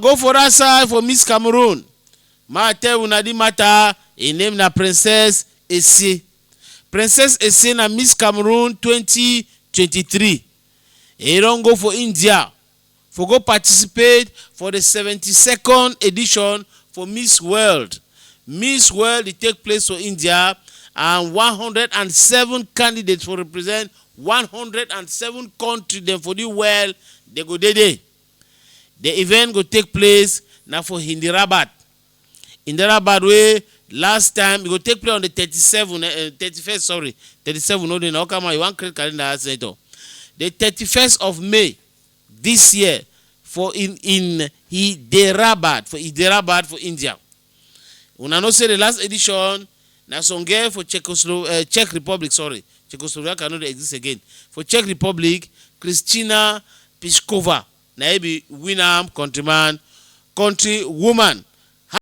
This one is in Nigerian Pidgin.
go for that side for Miss Cameroon. Ma tell una di matter. Her name na Princesse Issie. Princesse Issie na Miss Cameroon 2023. He don't go for India. For go participate for the 72nd edition for Miss World. Miss World it take place for India, and 107 candidates for represent 107 countries. Then for the world they go there. The event go take place now for Hyderabad. Hyderabad way last time it go take place on the 37th. No, no, come on, you want create calendar senator. The 31st of May this year for in Hyderabad for India. Una know say the last edition na some girl for Czech Republic. Sorry, Czechoslovakia cannot exist again. For Czech Republic, Kristina Piskova na be winner country woman.